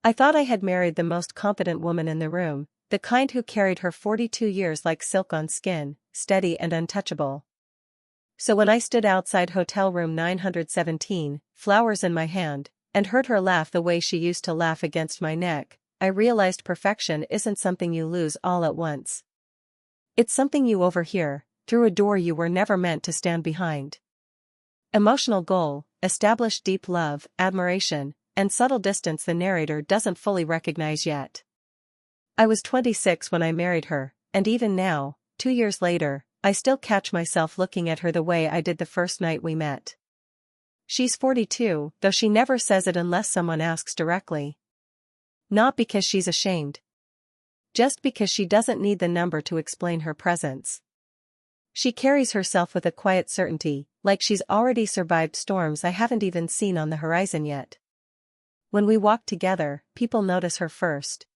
I thought I had married the most competent woman in the room, the kind who carried her 42 years like silk on skin, steady and untouchable. So when I stood outside hotel room 917, flowers in my hand, and heard her laugh the way she used to laugh against my neck, I realized perfection isn't something you lose all at once. It's something you overhear, through a door you were never meant to stand behind. Emotional goal, establish deep love, admiration, and subtle distance the narrator doesn't fully recognize yet. I was 26 when I married her, and even now, 2 years later, I still catch myself looking at her the way I did the first night we met. She's 42, though she never says it unless someone asks directly. Not because she's ashamed. Just because she doesn't need the number to explain her presence. She carries herself with a quiet certainty, like she's already survived storms I haven't even seen on the horizon yet. When we walk together, people notice her first.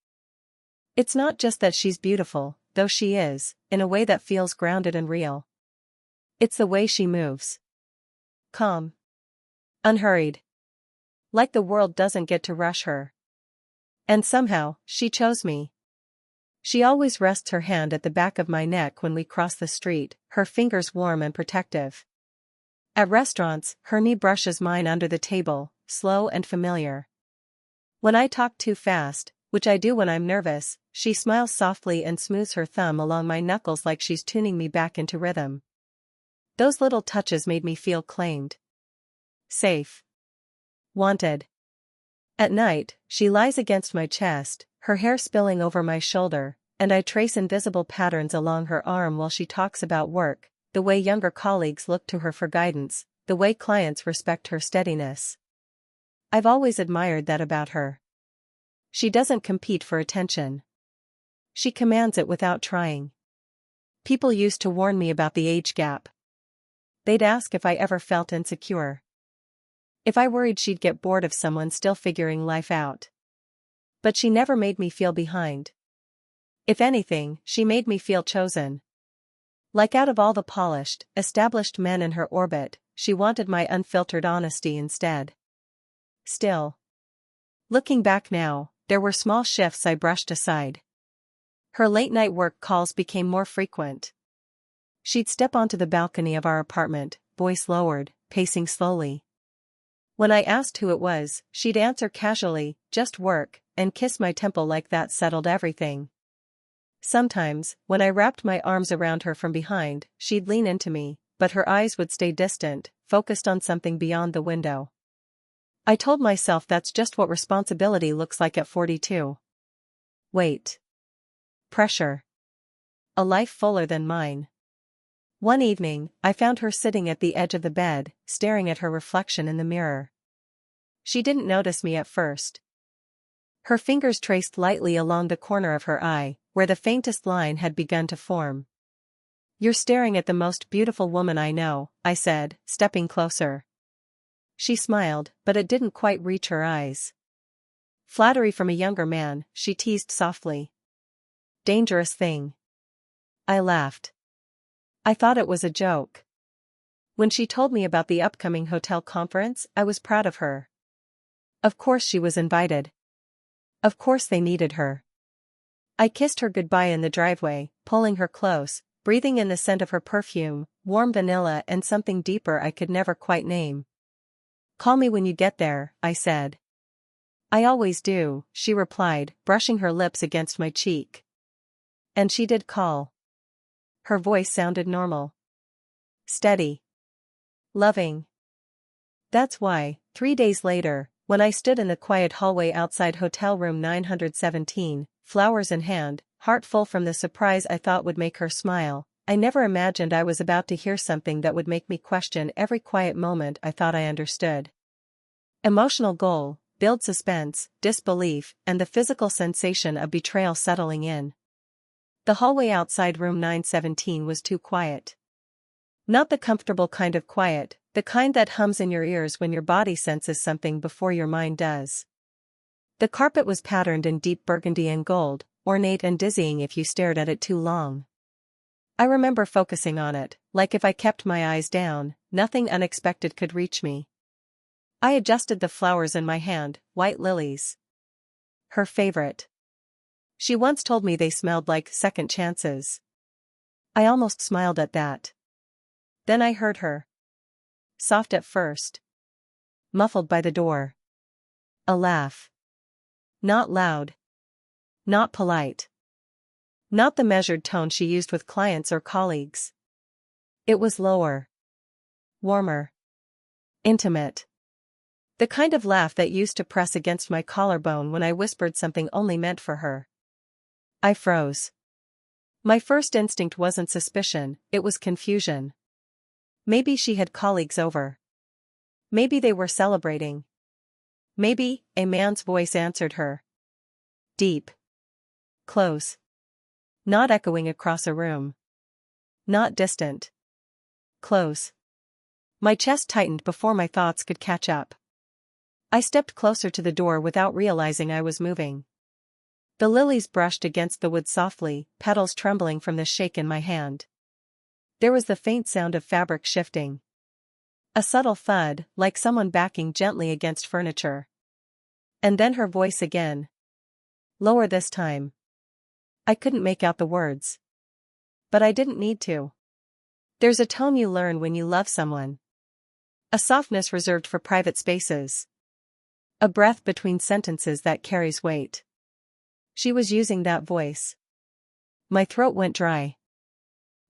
It's not just that she's beautiful, though she is, in a way that feels grounded and real. It's the way she moves. Calm. Unhurried. Like the world doesn't get to rush her. And somehow, she chose me. She always rests her hand at the back of my neck when we cross the street, her fingers warm and protective. At restaurants, her knee brushes mine under the table, slow and familiar. When I talk too fast, which I do when I'm nervous, she smiles softly and smooths her thumb along my knuckles like she's tuning me back into rhythm. Those little touches made me feel claimed. Safe. Wanted. At night, she lies against my chest, her hair spilling over my shoulder, and I trace invisible patterns along her arm while she talks about work, the way younger colleagues look to her for guidance, the way clients respect her steadiness. I've always admired that about her. She doesn't compete for attention. She commands it without trying. People used to warn me about the age gap. They'd ask if I ever felt insecure. If I worried she'd get bored of someone still figuring life out. But she never made me feel behind. If anything, she made me feel chosen. Like out of all the polished, established men in her orbit, she wanted my unfiltered honesty instead. Still. Looking back now, there were small shifts I brushed aside. Her late-night work calls became more frequent. She'd step onto the balcony of our apartment, voice lowered, pacing slowly. When I asked who it was, she'd answer casually, "Just work," and kiss my temple like that settled everything. Sometimes, when I wrapped my arms around her from behind, she'd lean into me, but her eyes would stay distant, focused on something beyond the window. I told myself that's just what responsibility looks like at 42. Weight. Pressure. A life fuller than mine. One evening, I found her sitting at the edge of the bed, staring at her reflection in the mirror. She didn't notice me at first. Her fingers traced lightly along the corner of her eye, where the faintest line had begun to form. "You're staring at the most beautiful woman I know," I said, stepping closer. She smiled, but it didn't quite reach her eyes. "Flattery from a younger man," she teased softly. "Dangerous thing." I laughed. I thought it was a joke. When she told me about the upcoming hotel conference, I was proud of her. Of course she was invited. Of course they needed her. I kissed her goodbye in the driveway, pulling her close, breathing in the scent of her perfume, warm vanilla and something deeper I could never quite name. "Call me when you get there," I said. "I always do," she replied, brushing her lips against my cheek. And she did call. Her voice sounded normal. Steady. Loving. That's why, 3 days later, when I stood in the quiet hallway outside hotel room 917, flowers in hand, heart full from the surprise I thought would make her smile, I never imagined I was about to hear something that would make me question every quiet moment I thought I understood. Emotional goal, build suspense, disbelief, and the physical sensation of betrayal settling in. The hallway outside room 917 was too quiet. Not the comfortable kind of quiet, the kind that hums in your ears when your body senses something before your mind does. The carpet was patterned in deep burgundy and gold, ornate and dizzying if you stared at it too long. I remember focusing on it, like if I kept my eyes down, nothing unexpected could reach me. I adjusted the flowers in my hand, white lilies. Her favorite. She once told me they smelled like second chances. I almost smiled at that. Then I heard her. Soft at first. Muffled by the door. A laugh. Not loud. Not polite. Not the measured tone she used with clients or colleagues. It was lower. Warmer. Intimate. The kind of laugh that used to press against my collarbone when I whispered something only meant for her. I froze. My first instinct wasn't suspicion, it was confusion. Maybe she had colleagues over. Maybe they were celebrating. Maybe, a man's voice answered her. Deep. Close. Not echoing across a room. Not distant. Close. My chest tightened before my thoughts could catch up. I stepped closer to the door without realizing I was moving. The lilies brushed against the wood softly, petals trembling from the shake in my hand. There was the faint sound of fabric shifting. A subtle thud, like someone backing gently against furniture. And then her voice again. Lower this time. I couldn't make out the words. But I didn't need to. There's a tone you learn when you love someone. A softness reserved for private spaces. A breath between sentences that carries weight. She was using that voice. My throat went dry.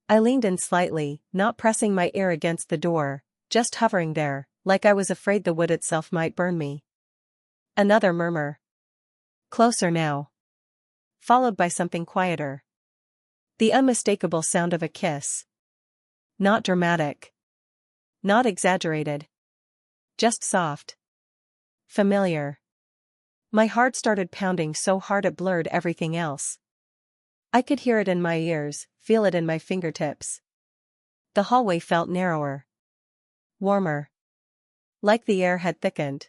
I leaned in slightly, not pressing my ear against the door, just hovering there, like I was afraid the wood itself might burn me. Another murmur. Closer now. Followed by something quieter. The unmistakable sound of a kiss. Not dramatic. Not exaggerated. Just soft. Familiar. My heart started pounding so hard it blurred everything else. I could hear it in my ears, feel it in my fingertips. The hallway felt narrower. Warmer. Like the air had thickened.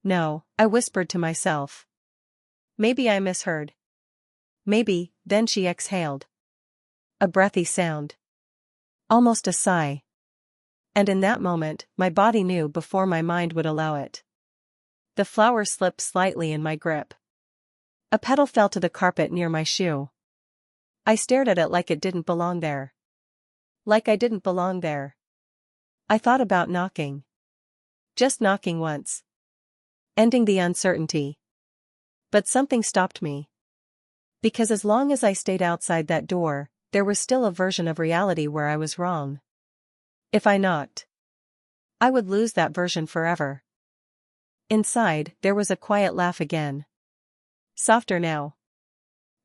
No, I whispered to myself. Maybe I misheard. Maybe, then she exhaled. A breathy sound. Almost a sigh. And in that moment, my body knew before my mind would allow it. The flower slipped slightly in my grip. A petal fell to the carpet near my shoe. I stared at it like it didn't belong there. Like I didn't belong there. I thought about knocking. Just knocking once. Ending the uncertainty. But something stopped me. Because as long as I stayed outside that door, there was still a version of reality where I was wrong. If I knocked, I would lose that version forever. Inside, there was a quiet laugh again. Softer now.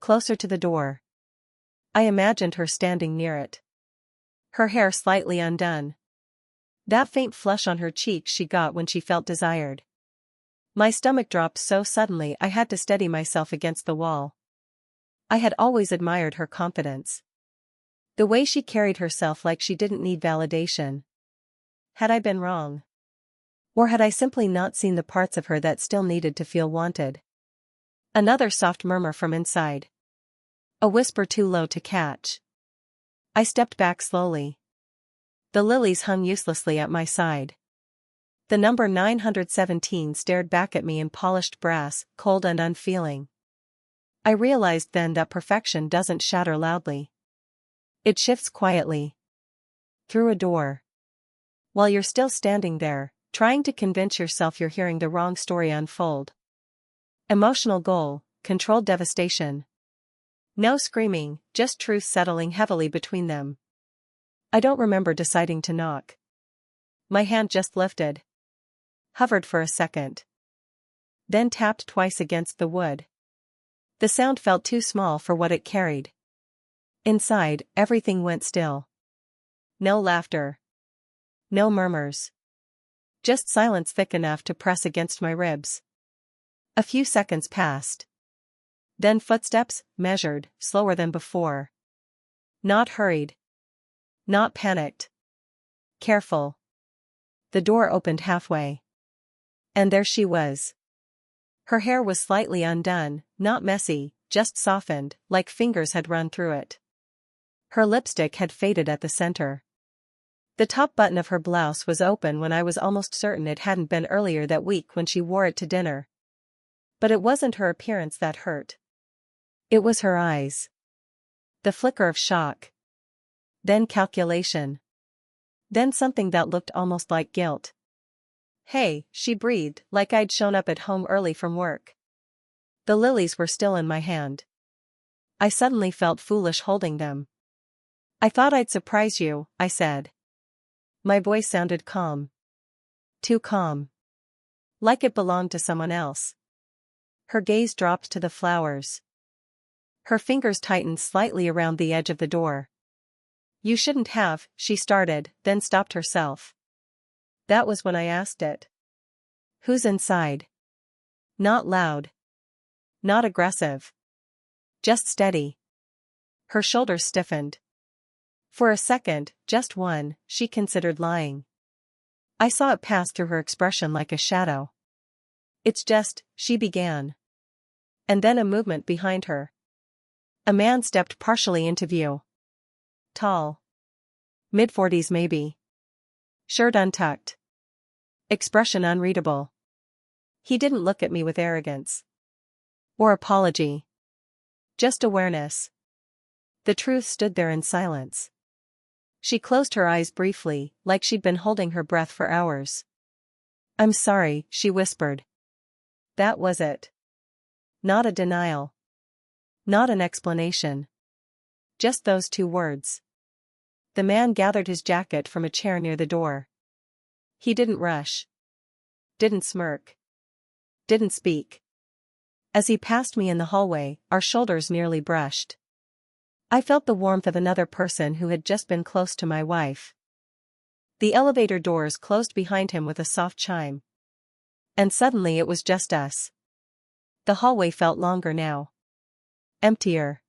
Closer to the door. I imagined her standing near it. Her hair slightly undone. That faint flush on her cheek she got when she felt desired. My stomach dropped so suddenly I had to steady myself against the wall. I had always admired her confidence. The way she carried herself like she didn't need validation. Had I been wrong? Or had I simply not seen the parts of her that still needed to feel wanted? Another soft murmur from inside. A whisper too low to catch. I stepped back slowly. The lilies hung uselessly at my side. The number 917 stared back at me in polished brass, cold and unfeeling. I realized then that perfection doesn't shatter loudly. It shifts quietly. Through a door. While you're still standing there, trying to convince yourself you're hearing the wrong story unfold. Emotional goal, controlled devastation. No screaming, just truth settling heavily between them. I don't remember deciding to knock. My hand just lifted. Hovered for a second. Then tapped twice against the wood. The sound felt too small for what it carried. Inside, everything went still. No laughter. No murmurs. Just silence thick enough to press against my ribs. A few seconds passed. Then footsteps, measured, slower than before. Not hurried. Not panicked. Careful. The door opened halfway. And there she was. Her hair was slightly undone, not messy, just softened, like fingers had run through it. Her lipstick had faded at the center. The top button of her blouse was open when I was almost certain it hadn't been earlier that week when she wore it to dinner. But it wasn't her appearance that hurt. It was her eyes. The flicker of shock. Then calculation. Then something that looked almost like guilt. "Hey," she breathed, like I'd shown up at home early from work. The lilies were still in my hand. I suddenly felt foolish holding them. "I thought I'd surprise you," I said. My voice sounded calm. Too calm. Like it belonged to someone else. Her gaze dropped to the flowers. Her fingers tightened slightly around the edge of the door. "You shouldn't have," she started, then stopped herself. That was when I asked it. "Who's inside?" Not loud. Not aggressive. Just steady. Her shoulders stiffened. For a second, just one, she considered lying. I saw it pass through her expression like a shadow. "It's just," she began. And then a movement behind her. A man stepped partially into view. Tall. Mid-40s maybe. Shirt untucked. Expression unreadable. He didn't look at me with arrogance. Or apology. Just awareness. The truth stood there in silence. She closed her eyes briefly, like she'd been holding her breath for hours. "I'm sorry," she whispered. That was it. Not a denial. Not an explanation. Just those two words. The man gathered his jacket from a chair near the door. He didn't rush. Didn't smirk. Didn't speak. As he passed me in the hallway, our shoulders nearly brushed. I felt the warmth of another person who had just been close to my wife. The elevator doors closed behind him with a soft chime. And suddenly it was just us. The hallway felt longer now. Emptier.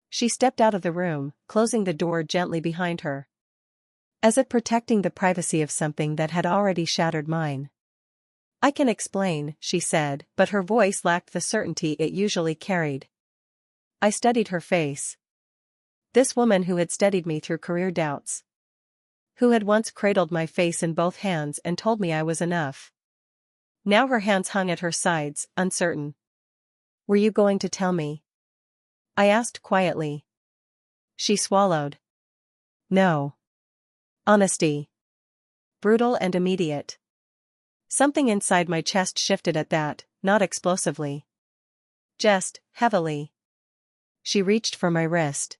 She stepped out of the room, closing the door gently behind her. As if protecting the privacy of something that had already shattered mine. "I can explain," she said, but her voice lacked the certainty it usually carried. I studied her face. This woman who had steadied me through career doubts. Who had once cradled my face in both hands and told me I was enough. Now her hands hung at her sides, uncertain. "Were you going to tell me?" I asked quietly. She swallowed. "No." Honesty. Brutal and immediate. Something inside my chest shifted at that, not explosively. Just, heavily. She reached for my wrist.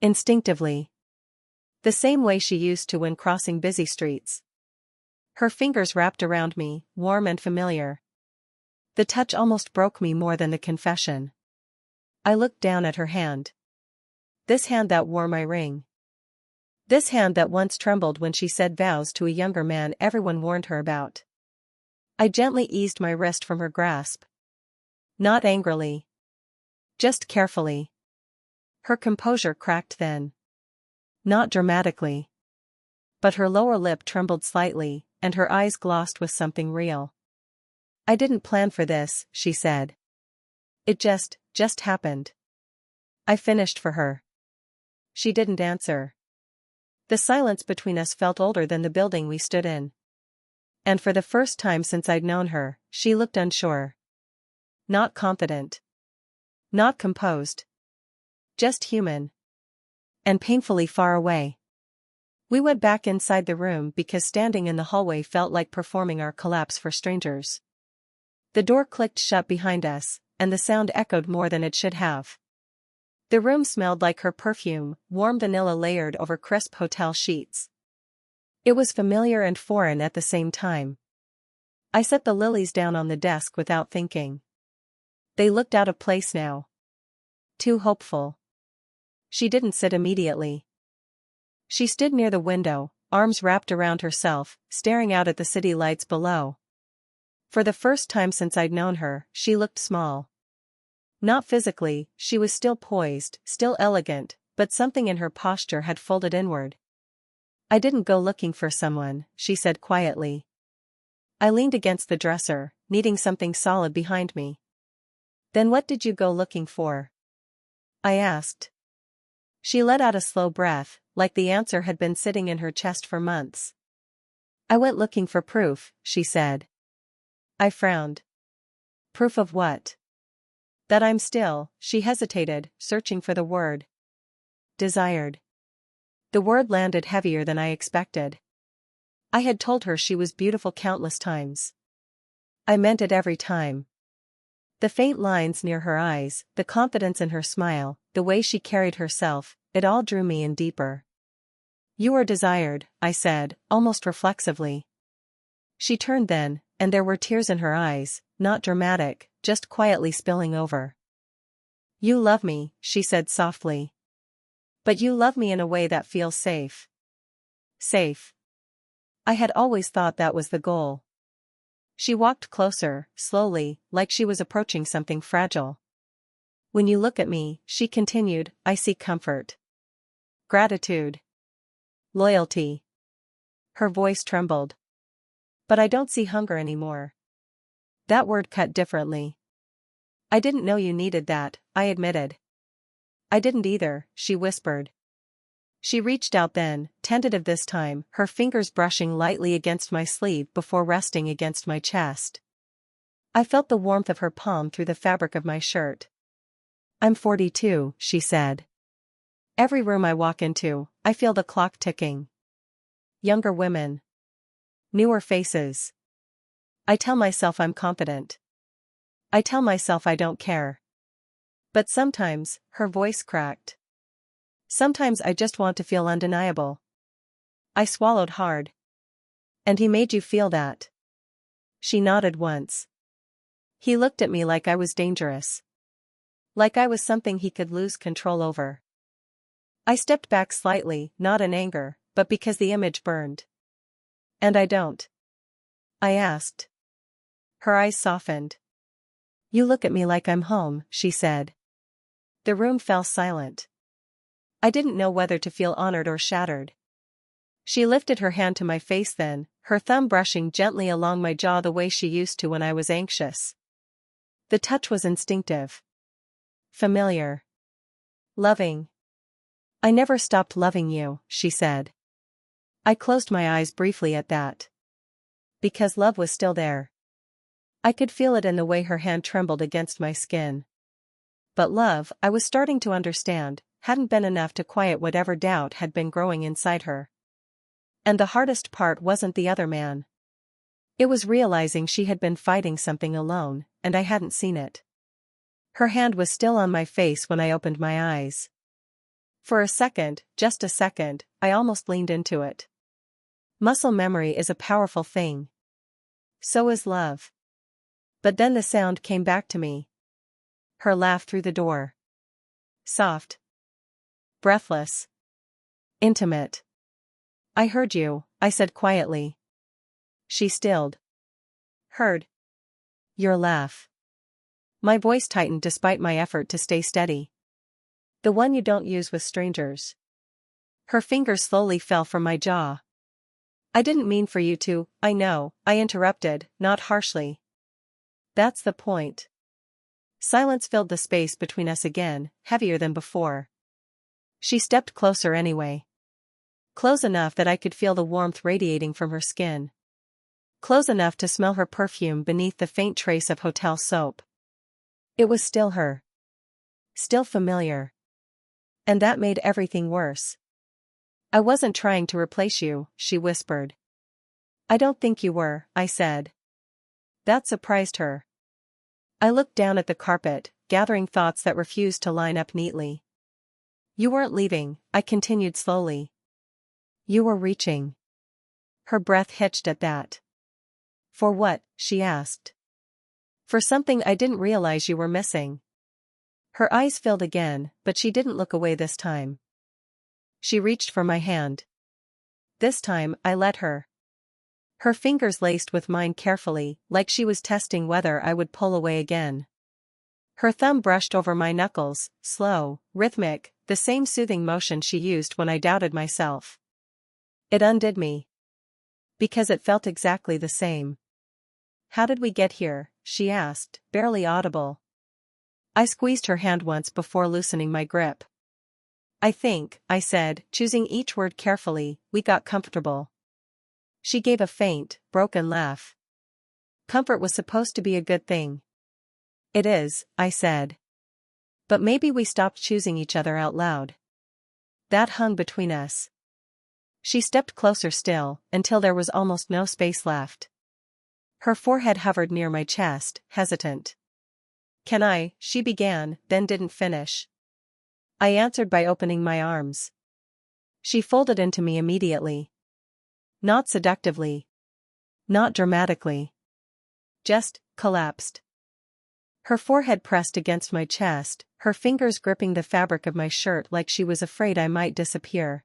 Instinctively. The same way she used to when crossing busy streets. Her fingers wrapped around me, warm and familiar. The touch almost broke me more than the confession. I looked down at her hand. This hand that wore my ring. This hand that once trembled when she said vows to a younger man everyone warned her about. I gently eased my wrist from her grasp. Not angrily. Just carefully. Her composure cracked then. Not dramatically. But her lower lip trembled slightly, and her eyes glossed with something real. "I didn't plan for this," she said. "It just happened." I finished for her. She didn't answer. The silence between us felt older than the building we stood in. And for the first time since I'd known her, she looked unsure. Not confident. Not composed. Just human. And painfully far away. We went back inside the room because standing in the hallway felt like performing our collapse for strangers. The door clicked shut behind us, and the sound echoed more than it should have. The room smelled like her perfume, warm vanilla layered over crisp hotel sheets. It was familiar and foreign at the same time. I set the lilies down on the desk without thinking. They looked out of place now. Too hopeful. She didn't sit immediately. She stood near the window, arms wrapped around herself, staring out at the city lights below. For the first time since I'd known her, she looked small. Not physically, she was still poised, still elegant, but something in her posture had folded inward. "I didn't go looking for someone," she said quietly. I leaned against the dresser, needing something solid behind me. "Then what did you go looking for?" I asked. She let out a slow breath, like the answer had been sitting in her chest for months. "I went looking for proof," she said. I frowned. Proof of what? That I'm still, she hesitated, searching for the word. Desired. The word landed heavier than I expected. I had told her she was beautiful countless times. I meant it every time. The faint lines near her eyes, the confidence in her smile, the way she carried herself, it all drew me in deeper. You are desired, I said, almost reflexively. She turned then, and there were tears in her eyes, not dramatic, just quietly spilling over. You love me, she said softly. But you love me in a way that feels safe. Safe. I had always thought that was the goal. She walked closer, slowly, like she was approaching something fragile. When you look at me, she continued, I see comfort. Gratitude. Loyalty. Her voice trembled. But I don't see hunger anymore. That word cut differently. I didn't know you needed that, I admitted. I didn't either, she whispered. She reached out then, tentative this time, her fingers brushing lightly against my sleeve before resting against my chest. I felt the warmth of her palm through the fabric of my shirt. I'm 42, she said. Every room I walk into, I feel the clock ticking. Younger women. Newer faces. I tell myself I'm confident. I tell myself I don't care. But sometimes, her voice cracked. Sometimes I just want to feel undeniable. I swallowed hard. And he made you feel that? She nodded once. He looked at me like I was dangerous. Like I was something he could lose control over. I stepped back slightly, not in anger, but because the image burned. And I don't. I asked. Her eyes softened. You look at me like I'm home, she said. The room fell silent. I didn't know whether to feel honored or shattered. She lifted her hand to my face then, her thumb brushing gently along my jaw the way she used to when I was anxious. The touch was instinctive. Familiar. Loving. I never stopped loving you, she said. I closed my eyes briefly at that. Because love was still there. I could feel it in the way her hand trembled against my skin. But love, I was starting to understand, hadn't been enough to quiet whatever doubt had been growing inside her. And the hardest part wasn't the other man. It was realizing she had been fighting something alone, and I hadn't seen it. Her hand was still on my face when I opened my eyes. For a second, just a second, I almost leaned into it. Muscle memory is a powerful thing. So is love. But then the sound came back to me. Her laugh through the door. Soft. Breathless. Intimate. I heard you, I said quietly. She stilled. Heard. Your laugh. My voice tightened despite my effort to stay steady. The one you don't use with strangers. Her fingers slowly fell from my jaw. I didn't mean for you to, I know, I interrupted, not harshly. That's the point. Silence filled the space between us again, heavier than before. She stepped closer anyway. Close enough that I could feel the warmth radiating from her skin. Close enough to smell her perfume beneath the faint trace of hotel soap. It was still her. Still familiar. And that made everything worse. I wasn't trying to replace you, she whispered. I don't think you were, I said. That surprised her. I looked down at the carpet, gathering thoughts that refused to line up neatly. You weren't leaving, I continued slowly. You were reaching. Her breath hitched at that. For what? She asked. For something I didn't realize you were missing. Her eyes filled again, but she didn't look away this time. She reached for my hand. This time, I let her. Her fingers laced with mine carefully, like she was testing whether I would pull away again. Her thumb brushed over my knuckles, slow, rhythmic, the same soothing motion she used when I doubted myself. It undid me. Because it felt exactly the same. How did we get here? She asked, barely audible. I squeezed her hand once before loosening my grip. I think, I said, choosing each word carefully, we got comfortable. She gave a faint, broken laugh. Comfort was supposed to be a good thing. It is, I said. But maybe we stopped choosing each other out loud. That hung between us. She stepped closer still, until there was almost no space left. Her forehead hovered near my chest, hesitant. Can I, she began, then didn't finish. I answered by opening my arms. She folded into me immediately. Not seductively. Not dramatically. Just collapsed. Her forehead pressed against my chest, her fingers gripping the fabric of my shirt like she was afraid I might disappear.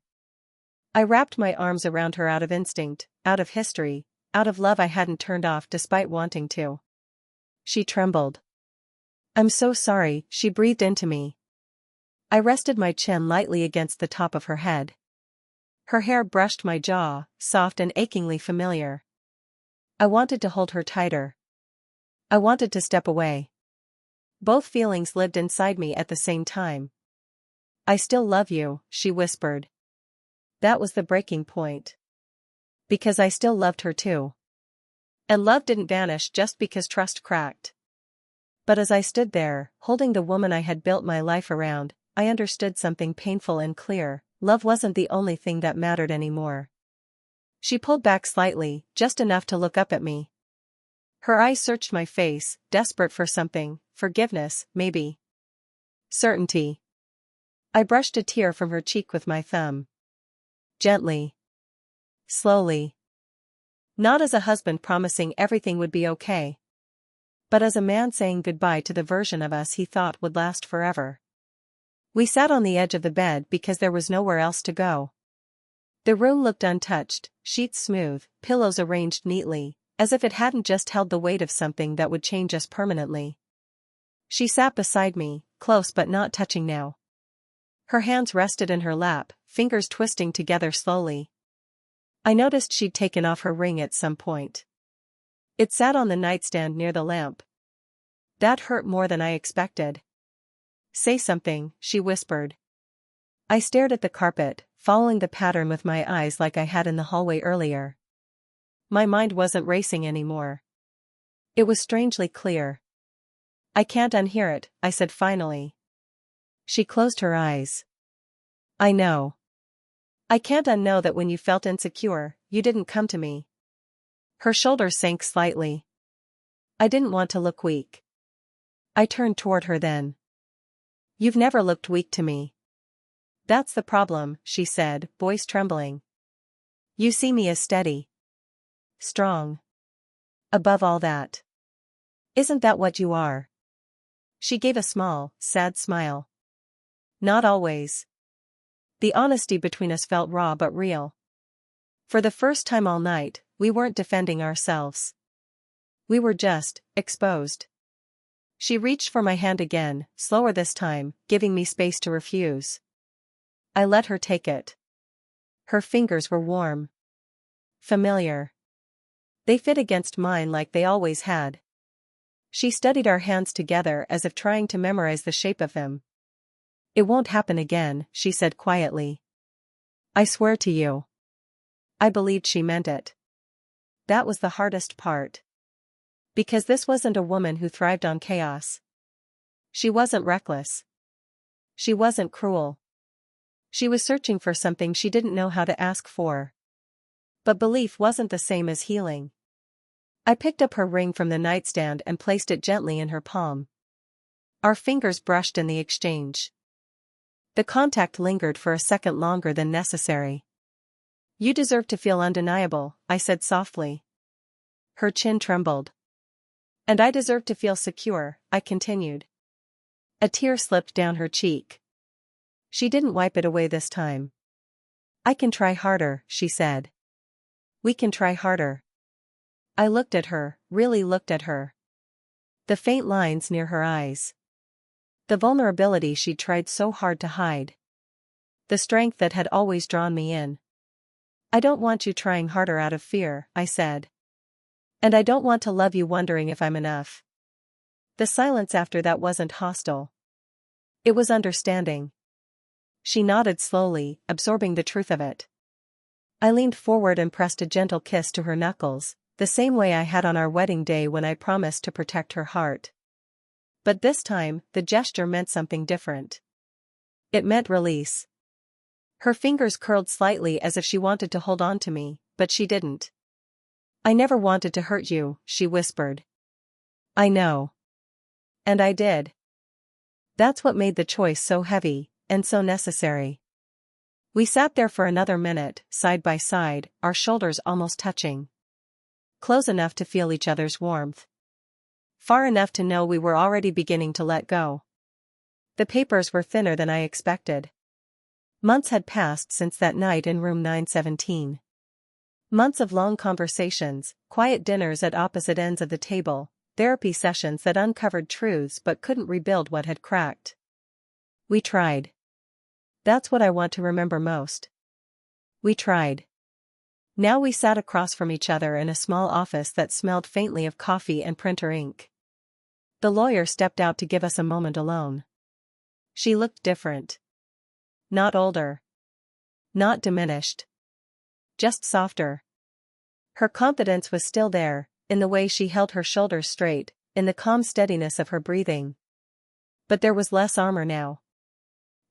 I wrapped my arms around her out of instinct, out of history, out of love I hadn't turned off despite wanting to. She trembled. I'm so sorry, she breathed into me. I rested my chin lightly against the top of her head. Her hair brushed my jaw, soft and achingly familiar. I wanted to hold her tighter. I wanted to step away. Both feelings lived inside me at the same time. I still love you, she whispered. That was the breaking point. Because I still loved her too. And love didn't vanish just because trust cracked. But as I stood there, holding the woman I had built my life around, I understood something painful and clear: love wasn't the only thing that mattered anymore. She pulled back slightly, just enough to look up at me. Her eyes searched my face, desperate for something, forgiveness, maybe. Certainty. I brushed a tear from her cheek with my thumb. Gently. Slowly. Not as a husband promising everything would be okay. But as a man saying goodbye to the version of us he thought would last forever. We sat on the edge of the bed because there was nowhere else to go. The room looked untouched, sheets smooth, pillows arranged neatly, as if it hadn't just held the weight of something that would change us permanently. She sat beside me, close but not touching now. Her hands rested in her lap, fingers twisting together slowly. I noticed she'd taken off her ring at some point. It sat on the nightstand near the lamp. That hurt more than I expected. Say something, she whispered. I stared at the carpet, following the pattern with my eyes like I had in the hallway earlier. My mind wasn't racing anymore. It was strangely clear. I can't unhear it, I said finally. She closed her eyes. I know. I can't unknow that when you felt insecure, you didn't come to me. Her shoulders sank slightly. I didn't want to look weak. I turned toward her then. You've never looked weak to me. That's the problem, she said, voice trembling. You see me as steady. Strong. Above all that. Isn't that what you are? She gave a small, sad smile. Not always. The honesty between us felt raw but real. For the first time all night, we weren't defending ourselves. We were just exposed. She reached for my hand again, slower this time, giving me space to refuse. I let her take it. Her fingers were warm. Familiar. They fit against mine like they always had. She studied our hands together as if trying to memorize the shape of them. It won't happen again, she said quietly. I swear to you. I believed she meant it. That was the hardest part. Because this wasn't a woman who thrived on chaos. She wasn't reckless. She wasn't cruel. She was searching for something she didn't know how to ask for. But belief wasn't the same as healing. I picked up her ring from the nightstand and placed it gently in her palm. Our fingers brushed in the exchange. The contact lingered for a second longer than necessary. You deserve to feel undeniable, I said softly. Her chin trembled. And I deserve to feel secure, I continued. A tear slipped down her cheek. She didn't wipe it away this time. I can try harder, she said. We can try harder. I looked at her, really looked at her. The faint lines near her eyes. The vulnerability she'd tried so hard to hide. The strength that had always drawn me in. I don't want you trying harder out of fear, I said. And I don't want to love you wondering if I'm enough. The silence after that wasn't hostile. It was understanding. She nodded slowly, absorbing the truth of it. I leaned forward and pressed a gentle kiss to her knuckles, the same way I had on our wedding day when I promised to protect her heart. But this time, the gesture meant something different. It meant release. Her fingers curled slightly as if she wanted to hold on to me, but she didn't. "I never wanted to hurt you," she whispered. "I know. And I did. That's what made the choice so heavy, and so necessary." We sat there for another minute, side by side, our shoulders almost touching. Close enough to feel each other's warmth. Far enough to know we were already beginning to let go. The papers were thinner than I expected. Months had passed since that night in room 917. Months of long conversations, quiet dinners at opposite ends of the table, therapy sessions that uncovered truths but couldn't rebuild what had cracked. We tried. That's what I want to remember most. We tried. Now we sat across from each other in a small office that smelled faintly of coffee and printer ink. The lawyer stepped out to give us a moment alone. She looked different. Not older. Not diminished. Just softer. Her confidence was still there, in the way she held her shoulders straight, in the calm steadiness of her breathing. But there was less armor now.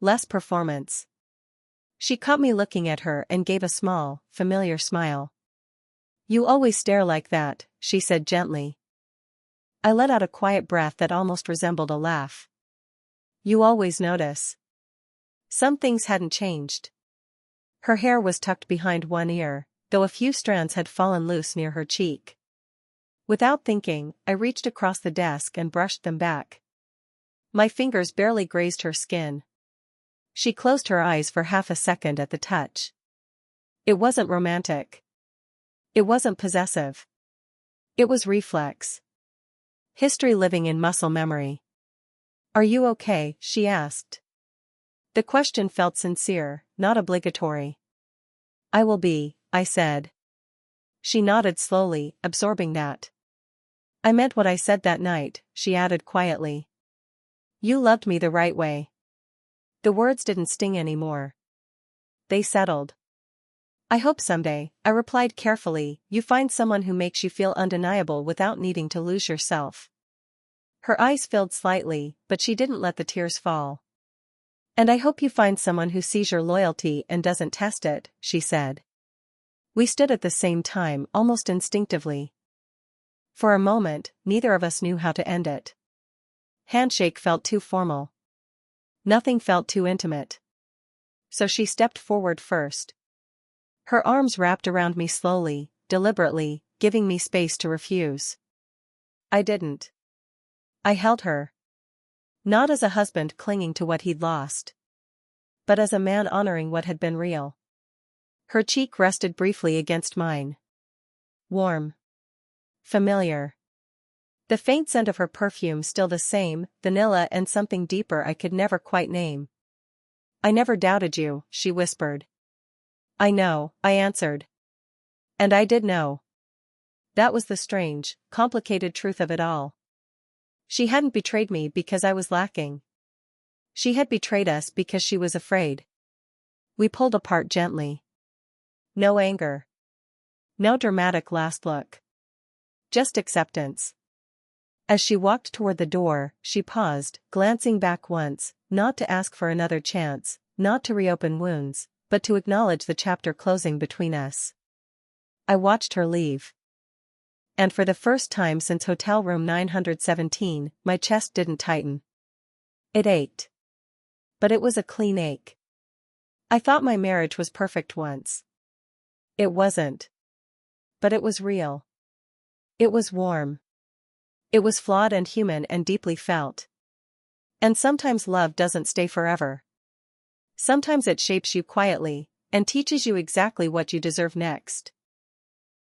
Less performance. She caught me looking at her and gave a small, familiar smile. "You always stare like that," she said gently. I let out a quiet breath that almost resembled a laugh. "You always notice." Some things hadn't changed. Her hair was tucked behind one ear, though a few strands had fallen loose near her cheek. Without thinking, I reached across the desk and brushed them back. My fingers barely grazed her skin. She closed her eyes for half a second at the touch. It wasn't romantic. It wasn't possessive. It was reflex. History living in muscle memory. "Are you okay?" she asked. The question felt sincere, not obligatory. "I will be," I said. She nodded slowly, absorbing that. "I meant what I said that night," she added quietly. "You loved me the right way." The words didn't sting anymore. They settled. "I hope someday," I replied carefully, "you find someone who makes you feel undeniable without needing to lose yourself." Her eyes filled slightly, but she didn't let the tears fall. "And I hope you find someone who sees your loyalty and doesn't test it," she said. We stood at the same time, almost instinctively. For a moment, neither of us knew how to end it. Handshake felt too formal. Nothing felt too intimate. So she stepped forward first. Her arms wrapped around me slowly, deliberately, giving me space to refuse. I didn't. I held her. Not as a husband clinging to what he'd lost, but as a man honoring what had been real. Her cheek rested briefly against mine. Warm. Familiar. The faint scent of her perfume still the same, vanilla and something deeper I could never quite name. "I never doubted you," she whispered. "I know," I answered. And I did know. That was the strange, complicated truth of it all. She hadn't betrayed me because I was lacking. She had betrayed us because she was afraid. We pulled apart gently. No anger. No dramatic last look. Just acceptance. As she walked toward the door, she paused, glancing back once, not to ask for another chance, not to reopen wounds, but to acknowledge the chapter closing between us. I watched her leave. And for the first time since hotel room 917, my chest didn't tighten. It ached. But it was a clean ache. I thought my marriage was perfect once. It wasn't. But it was real. It was warm. It was flawed and human and deeply felt. And sometimes love doesn't stay forever. Sometimes it shapes you quietly, and teaches you exactly what you deserve next.